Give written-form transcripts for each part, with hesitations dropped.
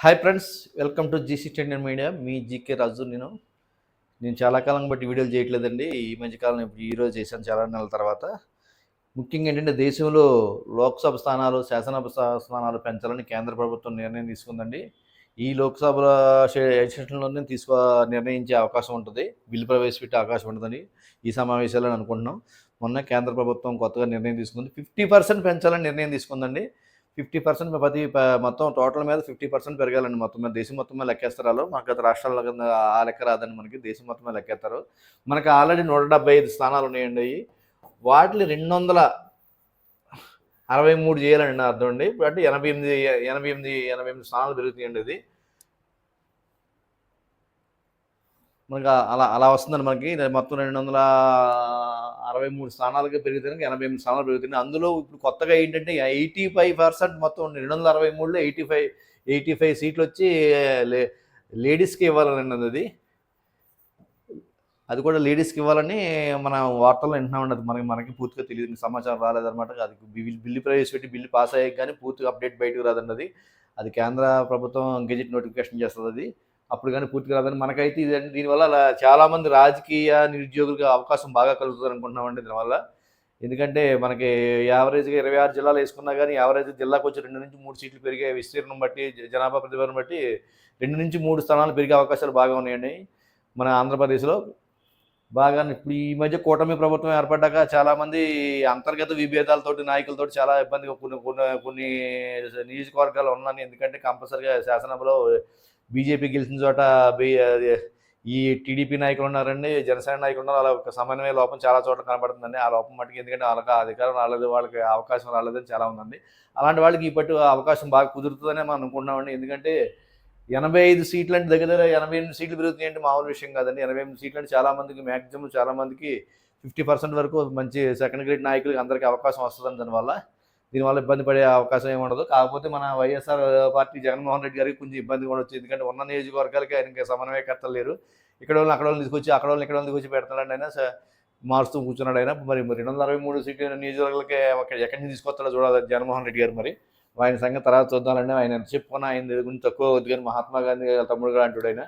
Hi friends, welcome to GC tender media. మీ GK Raju. నేను చాలా కాలం బట్టి వీడియోలు చేయట్లేదండి. ఈ మధ్యకాలం ఇప్పుడు ఈరోజు చేశాను, చాలా నెలల తర్వాత. ముఖ్యంగా ఏంటంటే దేశంలో లోక్సభ స్థానాలు, శాసనసభ స్థానాలు పెంచాలని కేంద్ర ప్రభుత్వం నిర్ణయం తీసుకుందండి. ఈ లోక్సభ సెషన్లోనే నిర్ణయించే అవకాశం ఉంటుంది, బిల్లు ప్రవేశపెట్టే అవకాశం ఉంటుందని ఈ సమావేశాలను అనుకుంటున్నాం. మొన్న కేంద్ర ప్రభుత్వం కొత్తగా నిర్ణయం తీసుకుంది, 50% పెంచాలని నిర్ణయం తీసుకుందండి. 50% మొత్తం టోటల్ మీద 50% పెరగాలండి. మొత్తం మీద దేశం మొత్తం మీద లెక్కేస్తారు వాళ్ళు. మనకు గత రాష్ట్రాల కింద ఆ లెక్క రాదండి, మనకి దేశం మొత్తం మీద లెక్కేస్తారు. మనకి ఆల్రెడీ 175 స్థానాలు ఉన్నాయండి. అవి వాటిని 263 చేయాలండి నా అర్థం అండి. అంటే 88 స్థానాలు పెరుగుతాయండి. అది మనకి అలా అలా వస్తుందండి. మనకి మొత్తం 263 స్థానాలుగా పెరుగుతాయి, 88 స్థానాలు పెరుగుతున్నాయి. అందులో ఇప్పుడు కొత్తగా ఏంటంటే 85% మొత్తం 263లో 85 సీట్లు వచ్చి లేడీస్కి ఇవ్వాలని అది అది కూడా లేడీస్కి ఇవ్వాలని మన వార్తల్లో వింటున్నామండి. అది మనకి పూర్తిగా తెలియదు, సమాచారం రాలేదన్నమాట. అది బిల్లు ప్రవేశపెట్టి బిల్లు పాస్ అయ్యాక కానీ పూర్తిగా అప్డేట్ బయటకు రాదండి. అది కేంద్ర ప్రభుత్వం గెజెట్ నోటిఫికేషన్ చేస్తుంది. అది అప్పుడు కానీ పూర్తిగా రాదని మనకైతే దీనివల్ల చాలామంది రాజకీయ నిరుద్యోగులకు అవకాశం బాగా కలుగుతుంది అనుకుంటున్నామండి దీనివల్ల. ఎందుకంటే మనకి యావరేజ్గా 26 జిల్లాలు వేసుకున్నా కానీ యావరేజ్ జిల్లాకు వచ్చి 2 నుంచి 3 సీట్లు పెరిగే విస్తీర్ణం బట్టి, జనాభా ప్రతిభను బట్టి 2 నుంచి 3 స్థానాలు పెరిగే అవకాశాలు బాగా ఉన్నాయండి మన ఆంధ్రప్రదేశ్లో. బాగా ఇప్పుడు ఈ మధ్య కూటమి ప్రభుత్వం ఏర్పడ్డాక చాలామంది అంతర్గత విభేదాలతోటి నాయకులతోటి చాలా ఇబ్బందిగా కొన్ని నియోజకవర్గాలు ఉన్నాను. ఎందుకంటే కంపల్సరిగా శాసనసభలో బీజేపీ గెలిచిన చోట ఈ టీడీపీ నాయకులు ఉన్నారండి, జనసేన నాయకులు ఉన్నారు. అలా ఒక సమన్వయ లోపం చాలా చోట్ల కనబడుతుందండి. ఆ లోపం మట్టుకు ఎందుకంటే వాళ్ళకి అధికారం రాలేదు, వాళ్ళకి అవకాశం రాలేదని చాలా ఉందండి. అలాంటి వాళ్ళకి ఈ పట్టు అవకాశం బాగా కుదురుతుందని మనం అనుకుంటున్నామండి. ఎందుకంటే 85 సీట్లు అంటే దగ్గర 88 సీట్లు పెరుగుతున్నాయంటే మామూలు విషయం కాదండి. 88 సీట్లు అంటే చాలామందికి, మ్యాక్సిమం చాలామందికి 50% వరకు మంచి సెకండ్ గ్రేడ్ నాయకులకి అందరికీ అవకాశం వస్తుందని దీనివల్ల ఇబ్బంది పడే అవకాశం ఏమి ఉండదు. కాకపోతే మన వైఎస్ఆర్ పార్టీ జగన్మోహన్ రెడ్డి గారికి కొంచెం ఇబ్బంది కూడా వచ్చింది. ఎందుకంటే ఉన్న నియోజకవర్గాలకి ఆయనకి సమన్వయకర్తలు లేరు. ఇక్కడ వాళ్ళని అక్కడ వాళ్ళని తీసుకొచ్చి, అక్కడ వాళ్ళని ఇక్కడ వాళ్ళని తీసుకొచ్చి పెడతాడండి. ఆయన మారుస్తూ కూర్చున్నాడు ఆయన. మరి 263 సీట్లు నియోజకవర్గాలకి ఎక్కడి నుంచి తీసుకొస్తాడో చూడాలి జగన్మోహన్ రెడ్డి గారు. మరి ఆయన సంగతి తర్వాత చూద్దామండి. ఆయన ఎంత చెప్పుకున్నా ఆయన గురించి తక్కువ అవుతుంది, కానీ మహాత్మా గాంధీ తమ్ముడు కూడా అంటాడు ఆయన.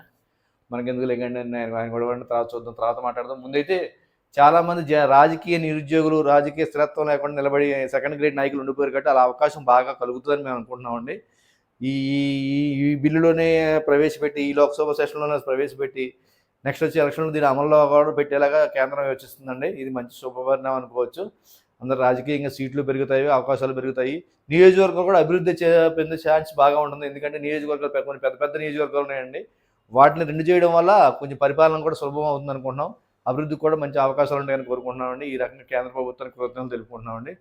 మనకెందుకు లేకండి, ఆయన కూడా తర్వాత చూద్దాం, తర్వాత మాట్లాడదాం. ముందైతే చాలామంది రాజకీయ నిరుద్యోగులు, రాజకీయ స్థిరత్వం లేకుండా నిలబడి సెకండ్ గ్రేడ్ నాయకులు ఉండిపోయారు కాబట్టి అలా అవకాశం బాగా కలుగుతుందని మేము అనుకుంటున్నామండి. ఈ ఈ బిల్లులోనే ప్రవేశపెట్టి, ఈ లోక్సభ సెషన్లోనే ప్రవేశపెట్టి నెక్స్ట్ వచ్చే ఎలక్షన్లో దీని అమల్లో కూడా పెట్టేలాగా కేంద్రం యోచిస్తుందండి. ఇది మంచి శుభపరిణామం అనుకోవచ్చు. అందరు రాజకీయంగా సీట్లు పెరుగుతాయి, అవకాశాలు పెరుగుతాయి. నియోజకవర్గం కూడా అభివృద్ధి చెందే ఛాన్స్ బాగా ఉంటుంది. ఎందుకంటే నియోజకవర్గాలు కొన్ని పెద్ద పెద్ద నియోజకవర్గాలు ఉన్నాయండి. వాటిని 2 చేయడం వల్ల కొంచెం పరిపాలన కూడా సులభం అవుతుంది అనుకుంటున్నాం. అభివృద్ధికి కూడా మంచి అవకాశాలు ఉంటాయని కోరుకుంటున్నామండి. ఈ రకంగా కేంద్ర ప్రభుత్వానికి కృతజ్ఞతలు తెలుపుకుంటున్నామండి.